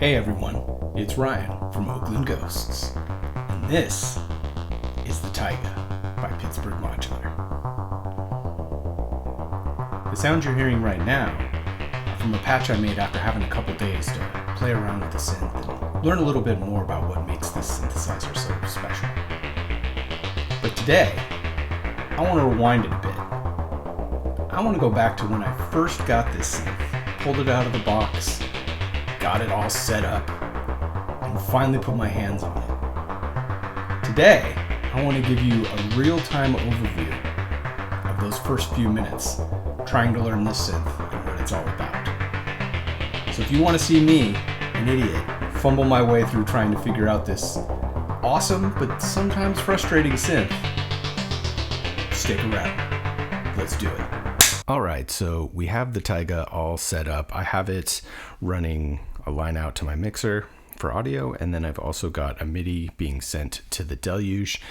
Hey everyone, it's Ryan from Oakland Ghosts, and this is the Taiga by Pittsburgh Modular. The sounds you're hearing right now are from a patch I made after having a couple days to play around with the synth and learn a little bit more about what makes this synthesizer so special. But today, I want to rewind it a bit. I want to go back to when I first got this synth, pulled it out of the box, got it all set up, and finally put my hands on it. Today, I want to give you a real-time overview of those first few minutes trying to learn this synth and what it's all about. So if you want to see me, an idiot, fumble my way through trying to figure out this awesome but sometimes frustrating synth, stick around. Let's do it. All right, so we have the Taiga all set up. I have it running a line out to my mixer for audio, and then I've also got a MIDI being sent to the Deluge,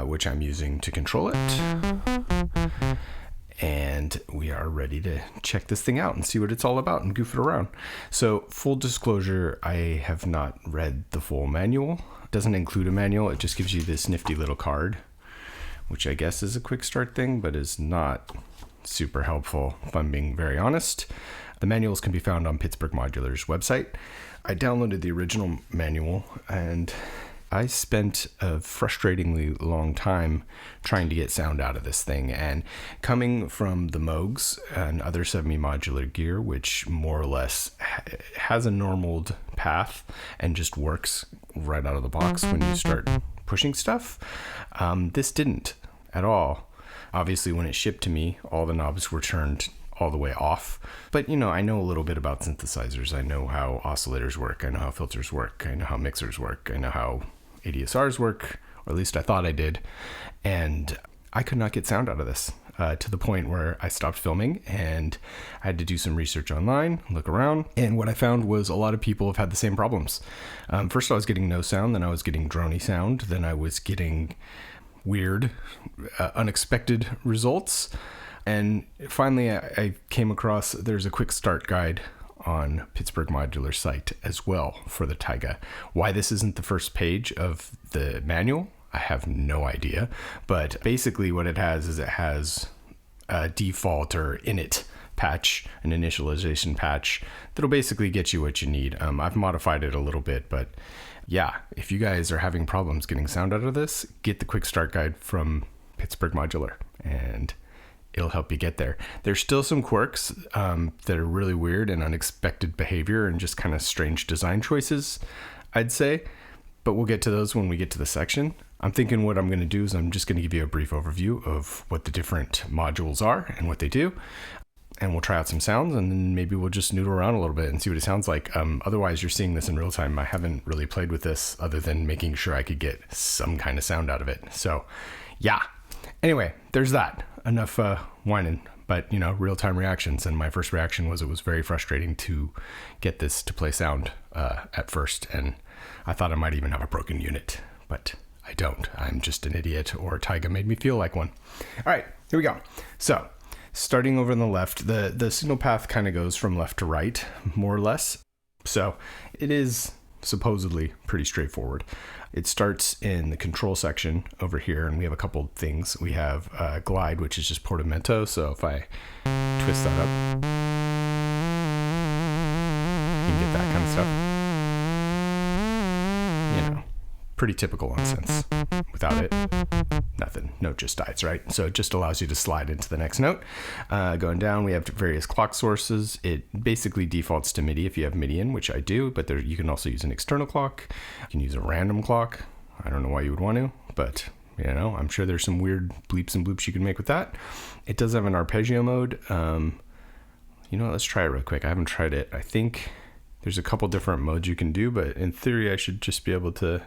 which I'm using to control it. And we are ready to check this thing out and see what it's all about and goof it around. So full disclosure, I have not read the full manual. It doesn't include a manual. It just gives you this nifty little card, which I guess is a quick start thing, but is not super helpful if I'm being very honest. The manuals can be found on Pittsburgh Modular's website. I downloaded the original manual and I spent a frustratingly long time trying to get sound out of this thing. And coming from the Moogs and other semi-modular gear, which more or less has a normaled path and just works right out of the box when you start pushing stuff, this didn't at all. Obviously, when it shipped to me, all the knobs were turned all the way off. But, you know, I know a little bit about synthesizers. I know how oscillators work. I know how filters work. I know how mixers work. I know how ADSRs work, or at least I thought I did. And I could not get sound out of this to the point where I stopped filming and I had to do some research online, look around. And what I found was a lot of people have had the same problems. First, I was getting no sound. Then I was getting drony sound. Then I was getting weird, unexpected results. And finally, I came across, there's a quick start guide on Pittsburgh Modular site as well for the Taiga. Why this isn't the first page of the manual, I have no idea. But basically what it has is it has a default or init patch, an initialization patch that'll basically get you what you need. I've modified it a little bit, but yeah, if you guys are having problems getting sound out of this, get the quick start guide from Pittsburgh Modular and it'll help you get there. There's still some quirks that are really weird and unexpected behavior and just kind of strange design choices, I'd say, but we'll get to those when we get to the section. I'm thinking what I'm going to do is I'm just going to give you a brief overview of what the different modules are and what they do. And we'll try out some sounds and then maybe we'll just noodle around a little bit and see what it sounds like. Otherwise, you're seeing this in real time. I haven't really played with this other than making sure I could get some kind of sound out of it. So yeah. Anyway, there's that. Enough whining, but you know, real-time reactions. And my first reaction was it was very frustrating to get this to play sound at first. And I thought I might even have a broken unit, but I don't. I'm just an idiot, or Taiga made me feel like one. All right, here we go. So starting over on the left, the signal path kind of goes from left to right, more or less. So it is supposedly pretty straightforward. It starts in the control section over here, and we have a couple things. We have glide, which is just portamento. So if I twist that up, you can get that kind of stuff. You know, pretty typical on synths. Without it, nothing. Note just dies, right? So it just allows you to slide into the next note. Going down, we have various clock sources. It basically defaults to MIDI if you have MIDI in, which I do, but you can also use an external clock. You can use a random clock. I don't know why you would want to, but you know, I'm sure there's some weird bleeps and bloops you can make with that. It does have an arpeggio mode. You know what, let's try it real quick. I haven't tried it. I think there's a couple different modes you can do, but in theory, I should just be able to.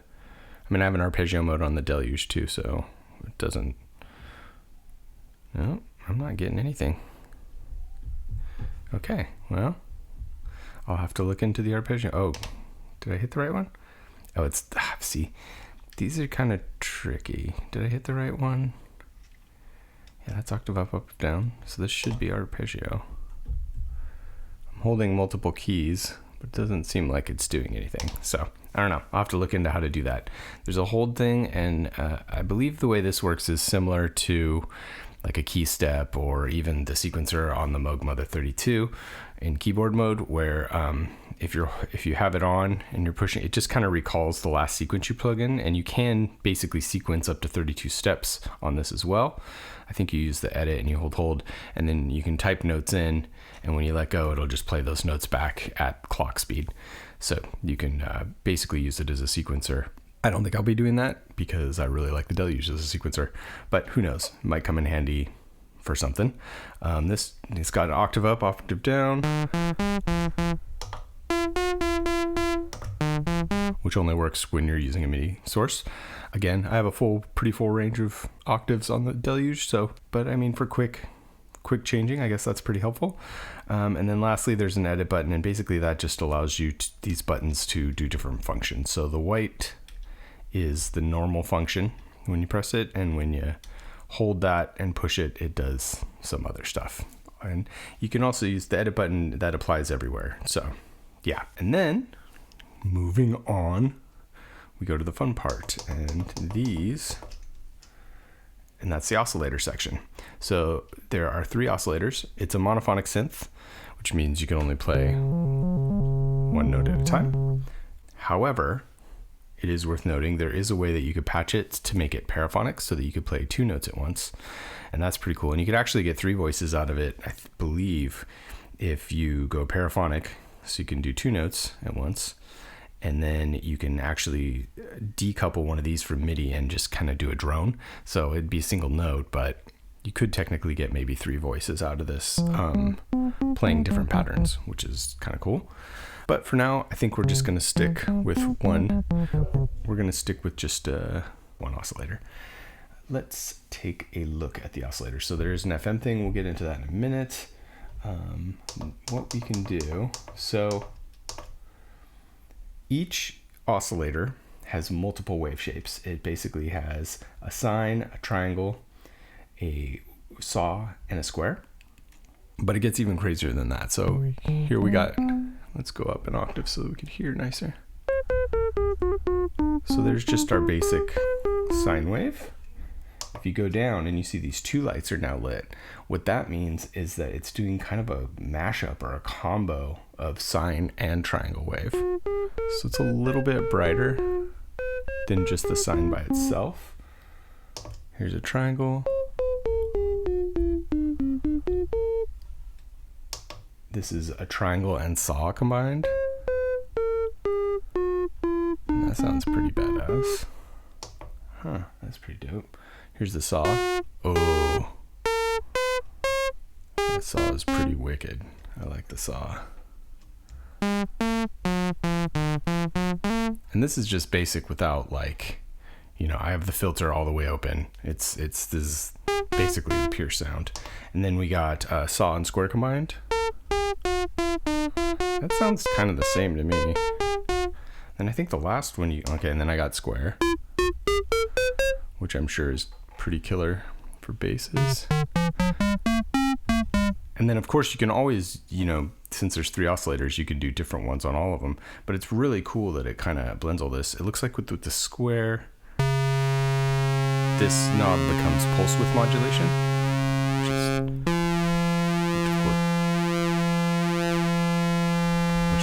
I mean, I have an arpeggio mode on the Deluge too, so it doesn't. No, I'm not getting anything. Okay, well, I'll have to look into the arpeggio. Oh, did I hit the right one? Oh, it's, see, these are kind of tricky. Did I hit the right one? Yeah, that's octave up, up, down. So this should be arpeggio. I'm holding multiple keys, but it doesn't seem like it's doing anything. So I don't know. I'll have to look into how to do that. There's a hold thing, and I believe the way this works is similar to like a key step or even the sequencer on the Moog Mother 32 in keyboard mode, where if you have it on and you're pushing, it just kind of recalls the last sequence you plug in, and you can basically sequence up to 32 steps on this as well. I think you use the edit and you hold, and then you can type notes in, and when you let go, it'll just play those notes back at clock speed. So you can basically use it as a sequencer. I don't think I'll be doing that because I really like the Deluge as a sequencer, but who knows, it might come in handy for something. It's got an octave up, octave down, which only works when you're using a MIDI source. Again, I have a pretty full range of octaves on the Deluge, but I mean, for quick changing, I guess that's pretty helpful. And then lastly, there's an edit button, and basically that just allows you these buttons to do different functions. So the white is the normal function when you press it, and when you hold that and push it, it does some other stuff. And you can also use the edit button that applies everywhere. So yeah, and then moving on, we go to the fun part, and that's the oscillator section. So there are 3 oscillators. It's a monophonic synth, which means you can only play one note at a time. However, it is worth noting there is a way that you could patch it to make it paraphonic so that you could play 2 notes at once. And that's pretty cool. And you could actually get 3 voices out of it, I believe, if you go paraphonic. So you can do 2 notes at once. And then you can actually decouple one of these from MIDI and just kind of do a drone. So it'd be a single note, but you could technically get maybe 3 voices out of this playing different patterns, which is kind of cool. But for now, I think we're just going to stick with one. We're going to stick with just one oscillator. Let's take a look at the oscillator. So there's an FM thing. We'll get into that in a minute. What we can do. So each oscillator has multiple wave shapes. It basically has a sine, a triangle, a saw, and a square. But it gets even crazier than that. So here we got... Let's go up an octave so we can hear nicer. So there's just our basic sine wave. If you go down and you see these 2 lights are now lit, what that means is that it's doing kind of a mashup or a combo of sine and triangle wave. So it's a little bit brighter than just the sine by itself. Here's a triangle. This is a triangle and saw combined. And that sounds pretty badass. Huh, that's pretty dope. Here's the saw. Oh. The saw is pretty wicked. I like the saw. And this is just basic without, like, you know, I have the filter all the way open. It's this is basically the pure sound. And then we got saw and square combined. That sounds kind of the same to me. And I think the last one okay, and then I got square, which I'm sure is pretty killer for basses. And then of course you can always, you know, since there's 3 oscillators, you can do different ones on all of them. But it's really cool that it kind of blends all this. It looks like with the square, this knob becomes pulse width modulation, which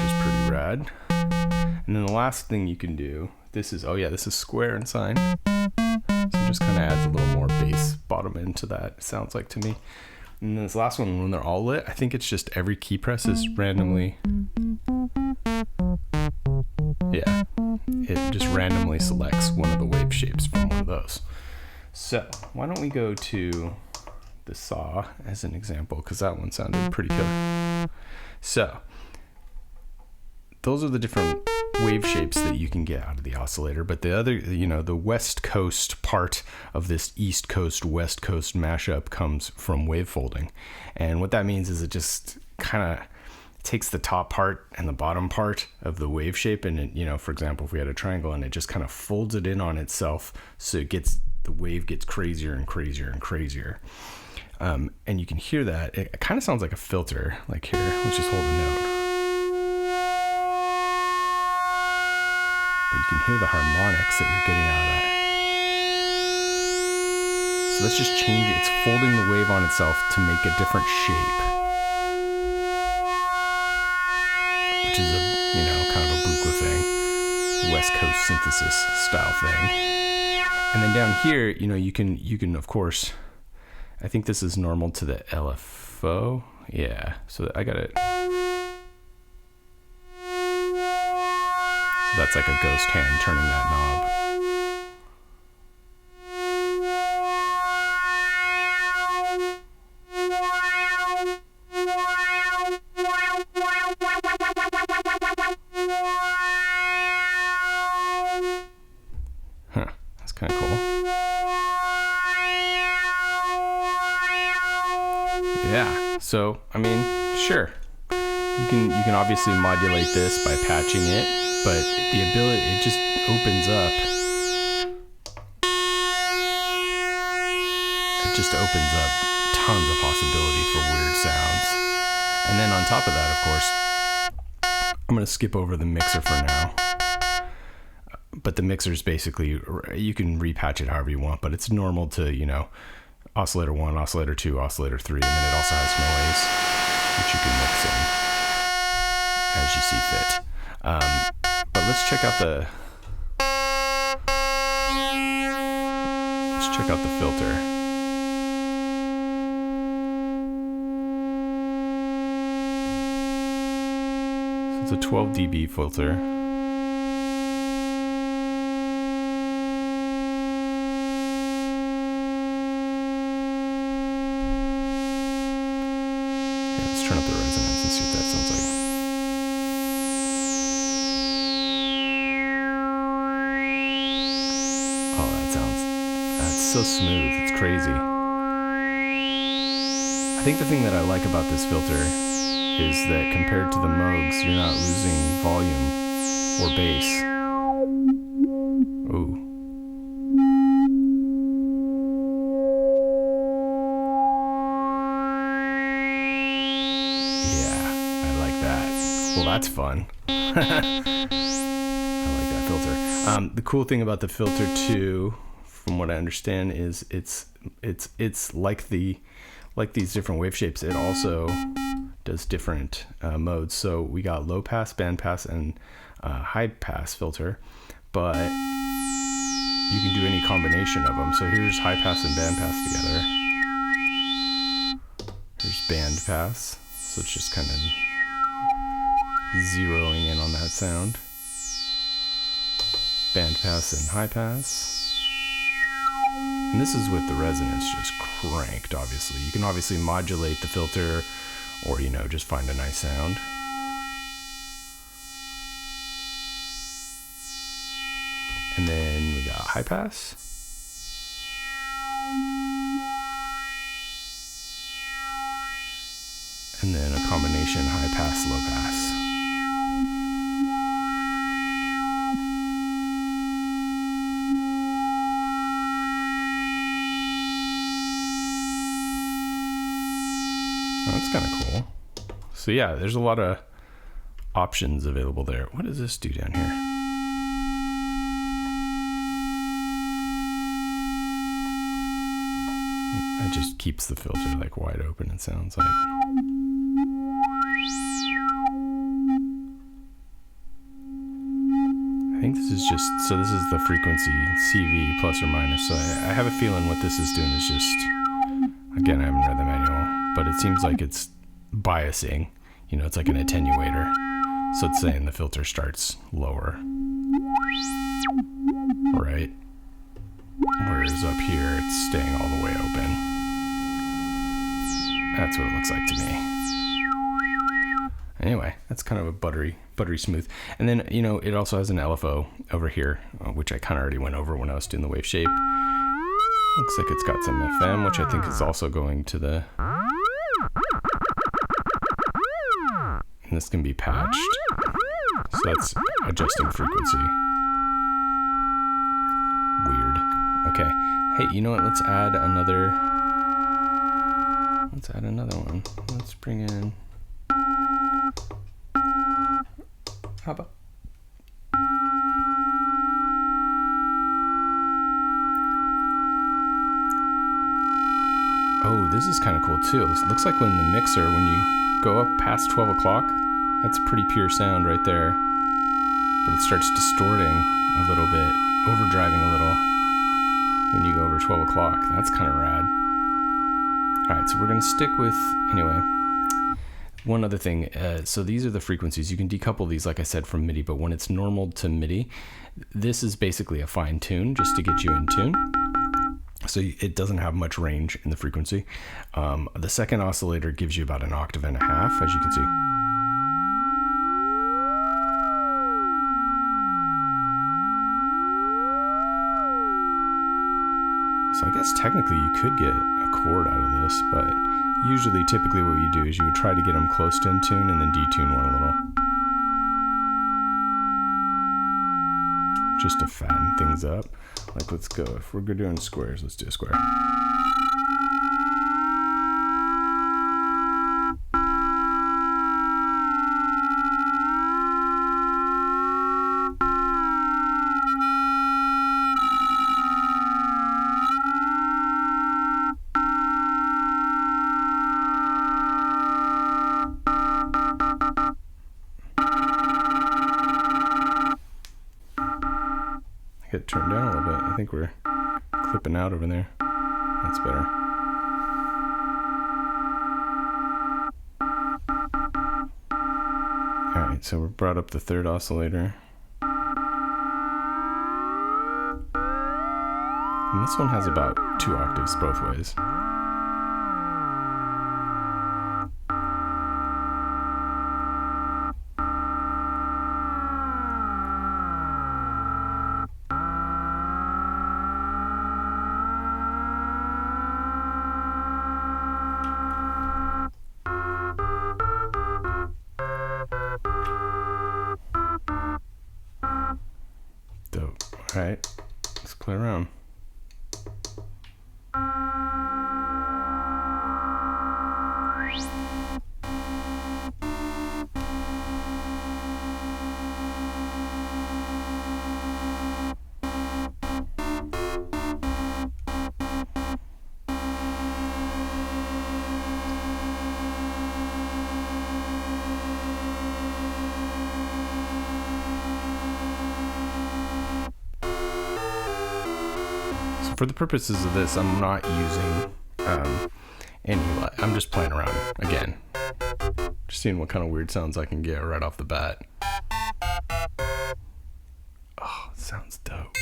is pretty rad. And then the last thing you can do, this is square and sine. So it just kind of adds a little more bass bottom end to that, it sounds like to me. And then this last one, when they're all lit, I think it's just every key press is randomly, it just randomly selects one of the wave shapes from one of those. So why don't we go to the saw as an example, because that one sounded pretty killer. So those are the different wave shapes that you can get out of the oscillator, but the other, you know, the West Coast part of this East Coast, West Coast mashup comes from wavefolding. And what that means is it just kind of takes the top part and the bottom part of the wave shape, and it, you know, for example, if we had a triangle, and it just kind of folds it in on itself, so it gets, the wave gets crazier and crazier and crazier. And you can hear that. It kind of sounds like a filter. Like here, let's just hold a note. but you can hear the harmonics that you're getting out of that. So let's just change it. It's folding the wave on itself to make a different shape, which is a, kind of a buchla thing, West Coast synthesis style thing. And then down here, you can of course, I think this is normal to the LFO. Yeah, so I got it. So that's like a ghost hand turning that knob. Huh, that's kind of cool. Yeah, so I mean, sure, you can obviously modulate this by patching it, but the ability, it just opens up. It just opens up tons of possibility for weird sounds. And then on top of that, of course, I'm gonna skip over the mixer for now. But the mixer is basically, you can repatch it however you want, but it's normal to, oscillator 1, oscillator 2, oscillator 3, and then it also has noise, which you can mix in as you see fit. But let's check out the filter. So it's a 12 dB filter. Let's turn up the resonance and see what that sounds like. Oh, that's so smooth. It's crazy. I think the thing that I like about this filter is that compared to the Moogs, you're not losing volume or bass. Ooh. Well, that's fun. I like that filter. The cool thing about the filter too, from what I understand, is it's like these different wave shapes. It also does different modes. So we got low pass, band pass, and high pass filter, but you can do any combination of them. So here's high pass and band pass together. Here's band pass. So it's just kind of zeroing in on that sound. Band pass and high pass. And this is with the resonance just cranked, obviously. You can obviously modulate the filter or, just find a nice sound. And then we got high pass. And then a combination high pass, low pass. That's kind of cool. So yeah, there's a lot of options available there. What does this do down here? It just keeps the filter like wide open, it sounds like. I think this is this is the frequency CV plus or minus. So I have a feeling what this is doing is just, again, I haven't read the manual, but it seems like it's biasing, it's like an attenuator. So it's saying the filter starts lower, right? Whereas up here, it's staying all the way open. That's what it looks like to me. Anyway, that's kind of a buttery smooth. And then, it also has an LFO over here, which I kind of already went over when I was doing the wave shape. Looks like it's got some FM, which I think is also going to the... And this can be patched. So that's adjusting frequency. Weird. Okay. Hey, you know what? Let's add another one. Let's bring in... How about... this is kind of cool too. It looks like when the mixer, when you go up past 12 o'clock, that's pretty pure sound right there. But it starts distorting a little bit, overdriving a little when you go over 12 o'clock. That's kind of rad. All right, so we're gonna stick with, anyway, one other thing. So these are the frequencies. You can decouple these, like I said, from MIDI, but when it's normal to MIDI, this is basically a fine tune just to get you in tune. So it doesn't have much range in the frequency. The second oscillator gives you about an octave and a half, as you can see. So I guess technically you could get a chord out of this, but usually, typically what you do is you would try to get them close to in tune and then detune one a little. Just to fatten things up. Like, let's go, if we're doing squares, let's do a square. It turned down a little bit. I think we're clipping out over there. That's better. All right, so we brought up the third oscillator. And this one has about 2 octaves both ways. Dope. All right, let's play around. For the purposes of this, I'm not using any light. I'm just playing around again. Just seeing what kind of weird sounds I can get right off the bat. Oh, it sounds dope.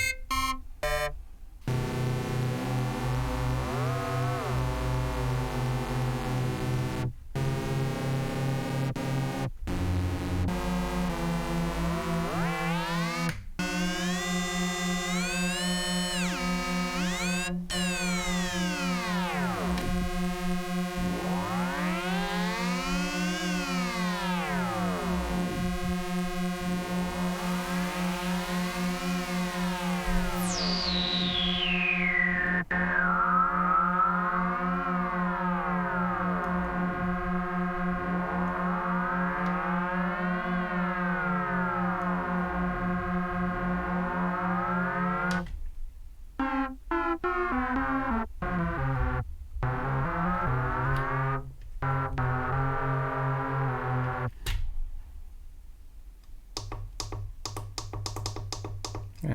Yeah.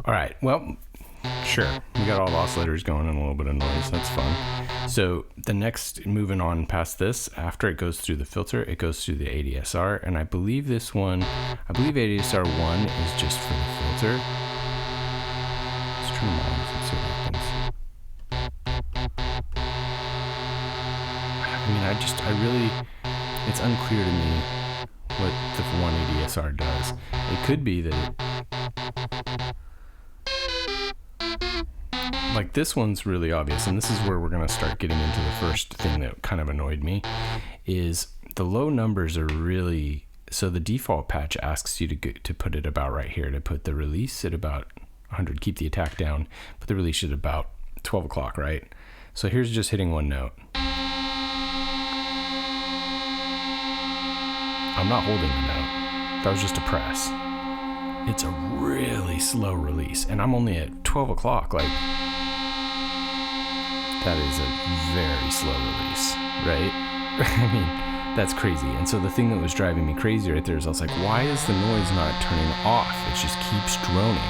All right, well, sure. We got all the oscillators going and a little bit of noise. That's fun. So the next, moving on past this, after it goes through the filter, it goes through the ADSR. And I believe this one, ADSR 1 is just for the filter. Let's turn them on and see what happens. I mean, it's unclear to me what the one ADSR does. It could be that like this one's really obvious, and this is where we're going to start getting into the first thing that kind of annoyed me, is the low numbers are really, so the default patch asks you to put it about right here, to put the release at about 100, keep the attack down, put the release at about 12 o'clock, right? So here's just hitting one note. I'm not holding the note. That was just a press. It's a really slow release, and I'm only at 12 o'clock. Like, that is a very slow release, right? I mean, that's crazy. And so the thing that was driving me crazy right there is I was like, why is the noise not turning off? It just keeps droning.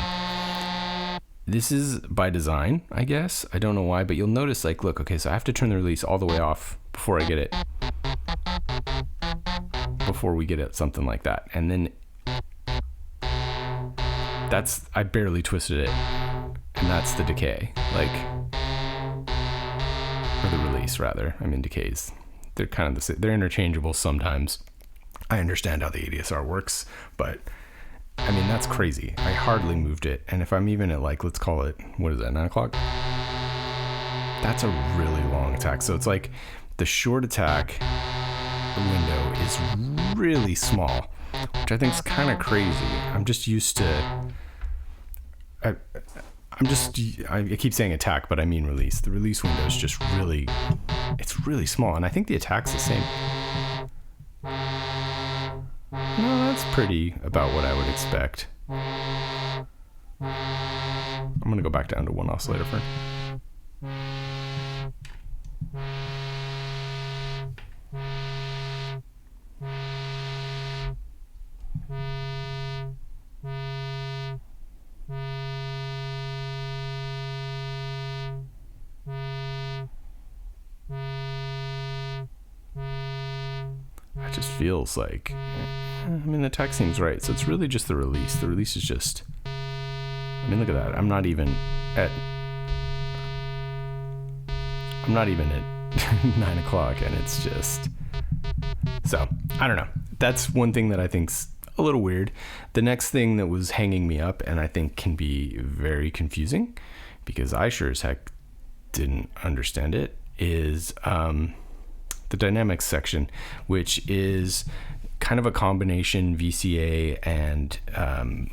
This is by design, I guess. I don't know why, but you'll notice, like, look, okay, so I have to turn the release all the way off before I get it, before we get it, something like that. And then I barely twisted it, and that's the decay, like, or the release rather. I mean, decays, they're kind of the same. They're interchangeable sometimes. I understand how the ADSR works, but I mean, that's crazy. I hardly moved it, and if I'm even at, like, let's call it, what is that, 9 o'clock? That's a really long attack. So it's like the short attack window is really small, which I think is kind of crazy. I'm just used to, I keep saying attack, but I mean release. The release window is just really, it's really small. And I think the attack's the same. No, that's pretty about what I would expect. I'm going to go back down to one oscillator for it just feels like, I mean, the attack seems right. So it's really just the release. The release is just, I mean, look at that. I'm not even at 9 o'clock, and it's just, so I don't know. That's one thing that I think's a little weird. The next thing that was hanging me up, and I think can be very confusing because I sure as heck didn't understand it, is the dynamics section, which is kind of a combination VCA and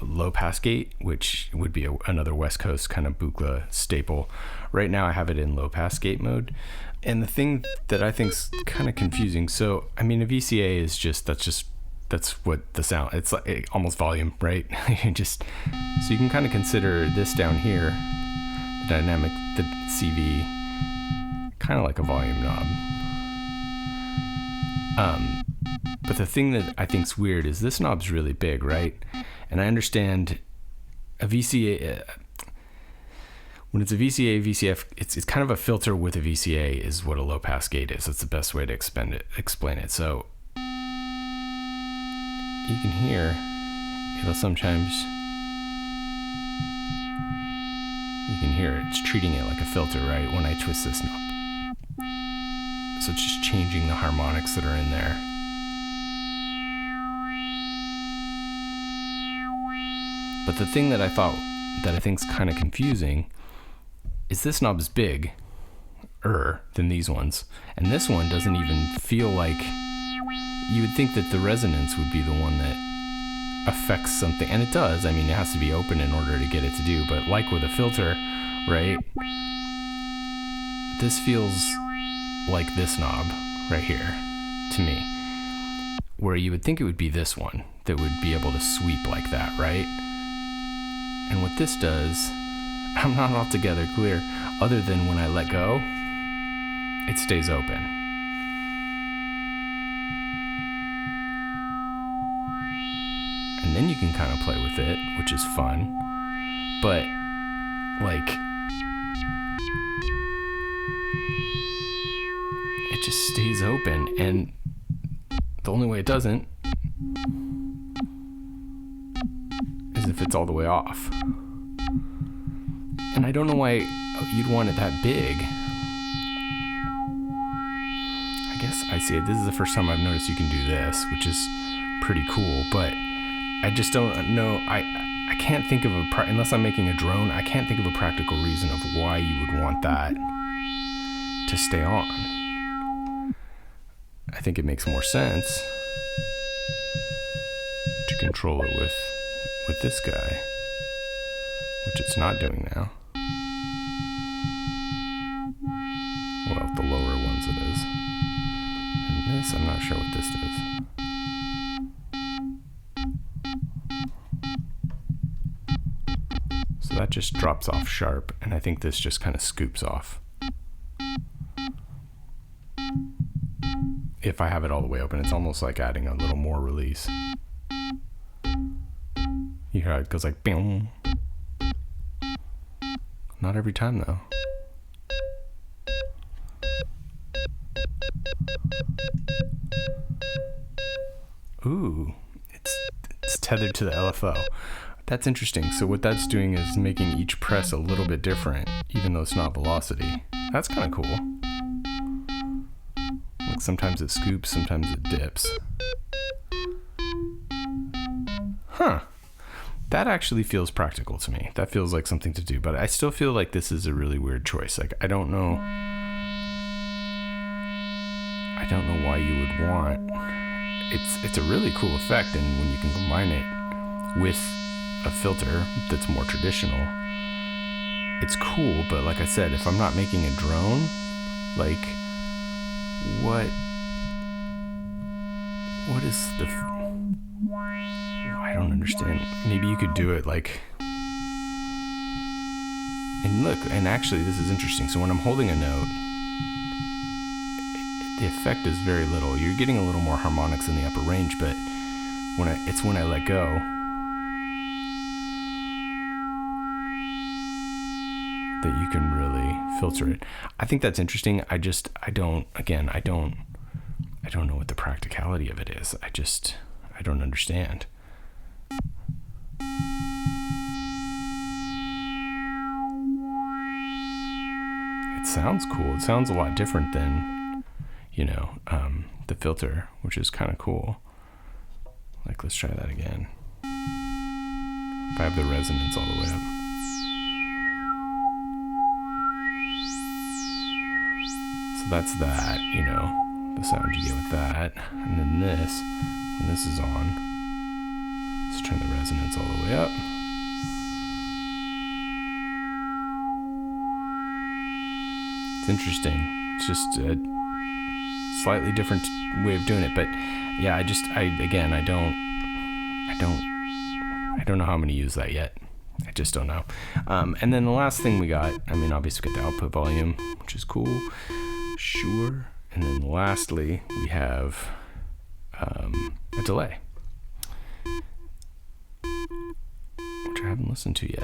low pass gate, which would be another West Coast kind of Buchla staple. Right now I have it in low pass gate mode. And the thing that I think's kind of confusing, so I mean, a VCA is just, that's what the sound, it's like almost volume, right? Just, so you can kind of consider this down here, the dynamic, the CV, kind of like a volume knob. But the thing that I think's weird is this knob's really big, right? And I understand a VCA, when it's a VCA, VCF, it's kind of a filter with a VCA is what a low pass gate is. That's the best way to explain it. So you can hear, it'll sometimes, you can hear it. It's treating it like a filter, right? When I twist this knob. So it's just changing the harmonics that are in there. But the thing that I think's kind of confusing is this knob's bigger than these ones. And this one doesn't even feel like, you would think that the resonance would be the one that affects something. And it does. I mean, it has to be open in order to get it to do. But like with a filter, right? This feels like this knob right here to me, where you would think it would be this one that would be able to sweep like that, right? And what this does, I'm not altogether clear, other than when I let go, it stays open. And then you can kind of play with it, which is fun, but like, it just stays open, and the only way it doesn't is if it's all the way off. And I don't know why you'd want it that big. I guess I see it. This is the first time I've noticed you can do this, which is pretty cool, but I just don't know. I can't think of unless I'm making a drone, I can't think of a practical reason of why you would want that to stay on. I think it makes more sense to control it with this guy, which it's not doing now. Well, the lower ones it is. And this, I'm not sure what this does. just drops off sharp, and I think this just kind of scoops off. If I have it all the way open, it's almost like adding a little more release. You hear how it goes like boom. Not every time though. Ooh, it's tethered to the LFO. That's interesting. So what that's doing is making each press a little bit different, even though it's not velocity. That's kind of cool. Like sometimes it scoops, sometimes it dips. Huh. That actually feels practical to me. That feels like something to do, but I still feel like this is a really weird choice. Like, I don't know why you would want. It's a really cool effect, and when you can combine it with a filter that's more traditional, it's cool. But like I said, if I'm not making a drone, like what is the I don't understand. Maybe you could do it like, and look, and actually this is interesting. So when I'm holding a note, the effect is very little. You're getting a little more harmonics in the upper range, but when I let go, that you can really filter it. I think that's interesting. I don't know what the practicality of it is. I don't understand. It sounds cool. It sounds a lot different than, the filter, which is kind of cool. Like, let's try that again. If I have the resonance all the way up. So that's that, the sound you get with that. And then this, when this is on, let's turn the resonance all the way up. It's interesting. It's just a slightly different way of doing it, but yeah, I don't know how I'm going to use that yet. I just don't know. And then the last thing we got, obviously we got the output volume, which is cool. Sure. And then lastly, we have a delay, which I haven't listened to yet.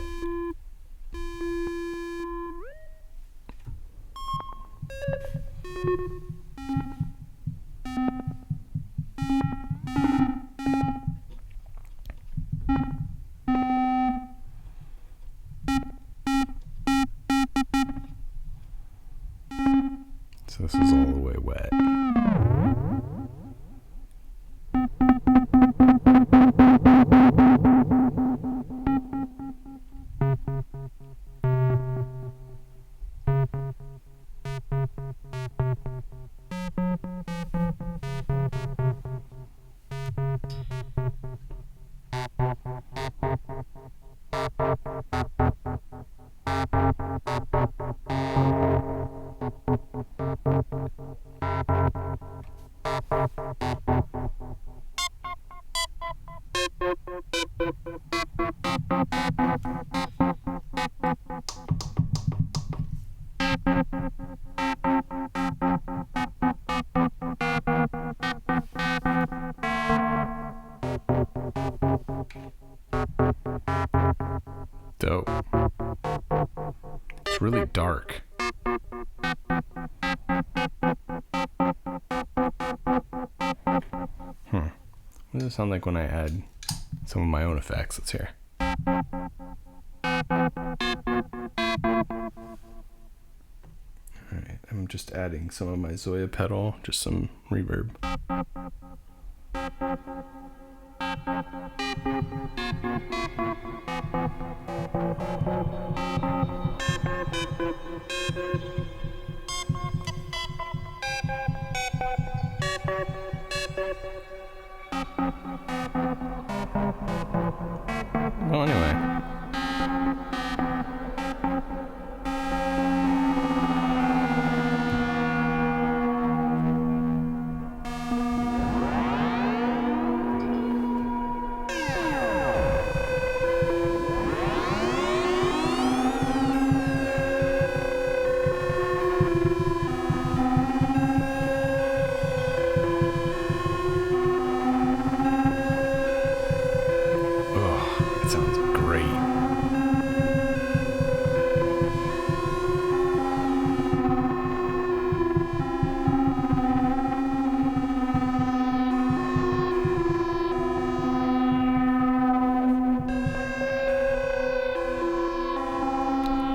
So this is all the way wet. Dope. It's really dark. What does it sound like when I add some of my own effects? Let's hear. Alright, I'm just adding some of my Zoya pedal, just some reverb. Well, anyway.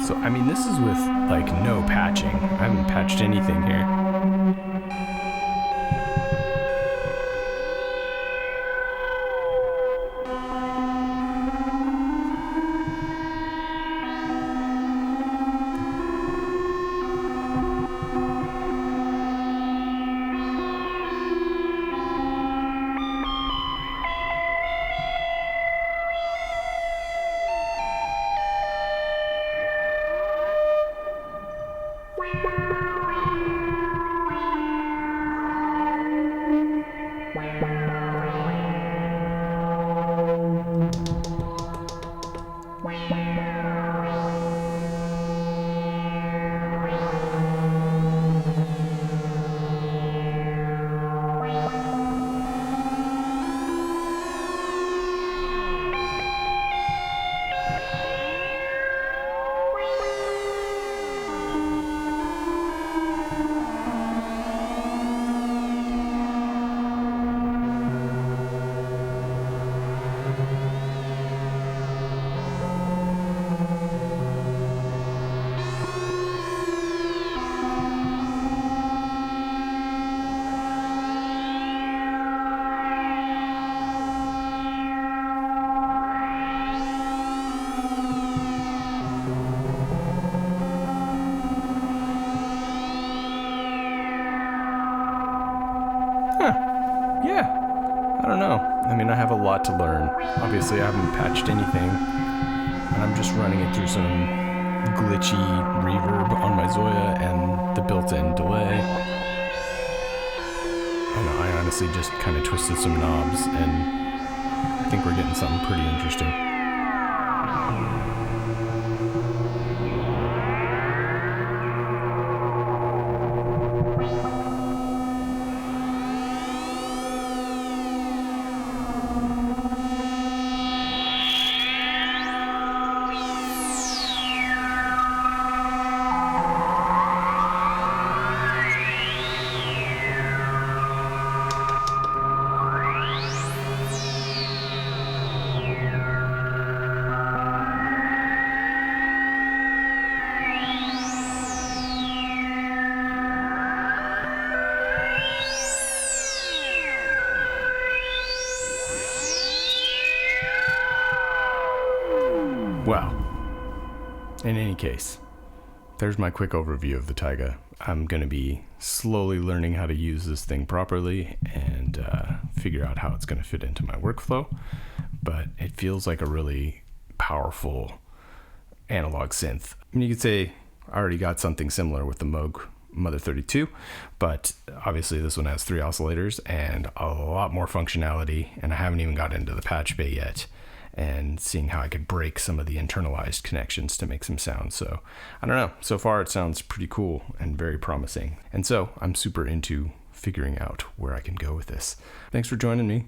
So, I mean, this is with like no patching. I haven't patched anything here. Yeah, I don't know. I mean, I have a lot to learn. Obviously, I haven't patched anything, and I'm just running it through some glitchy reverb on my Zoya and the built-in delay. And I honestly just kind of twisted some knobs, and I think we're getting something pretty interesting. Well, in any case, there's my quick overview of the Taiga. I'm going to be slowly learning how to use this thing properly and figure out how it's going to fit into my workflow. But it feels like a really powerful analog synth. I mean, you could say I already got something similar with the Moog Mother 32, but obviously this one has 3 oscillators and a lot more functionality, and I haven't even got into the patch bay yet and seeing how I could break some of the internalized connections to make some sound. So I don't know, so far it sounds pretty cool and very promising, and so I'm super into figuring out where I can go with this. Thanks for joining me.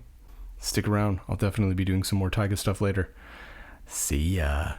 Stick around, I'll definitely be doing some more Taiga stuff later. See ya.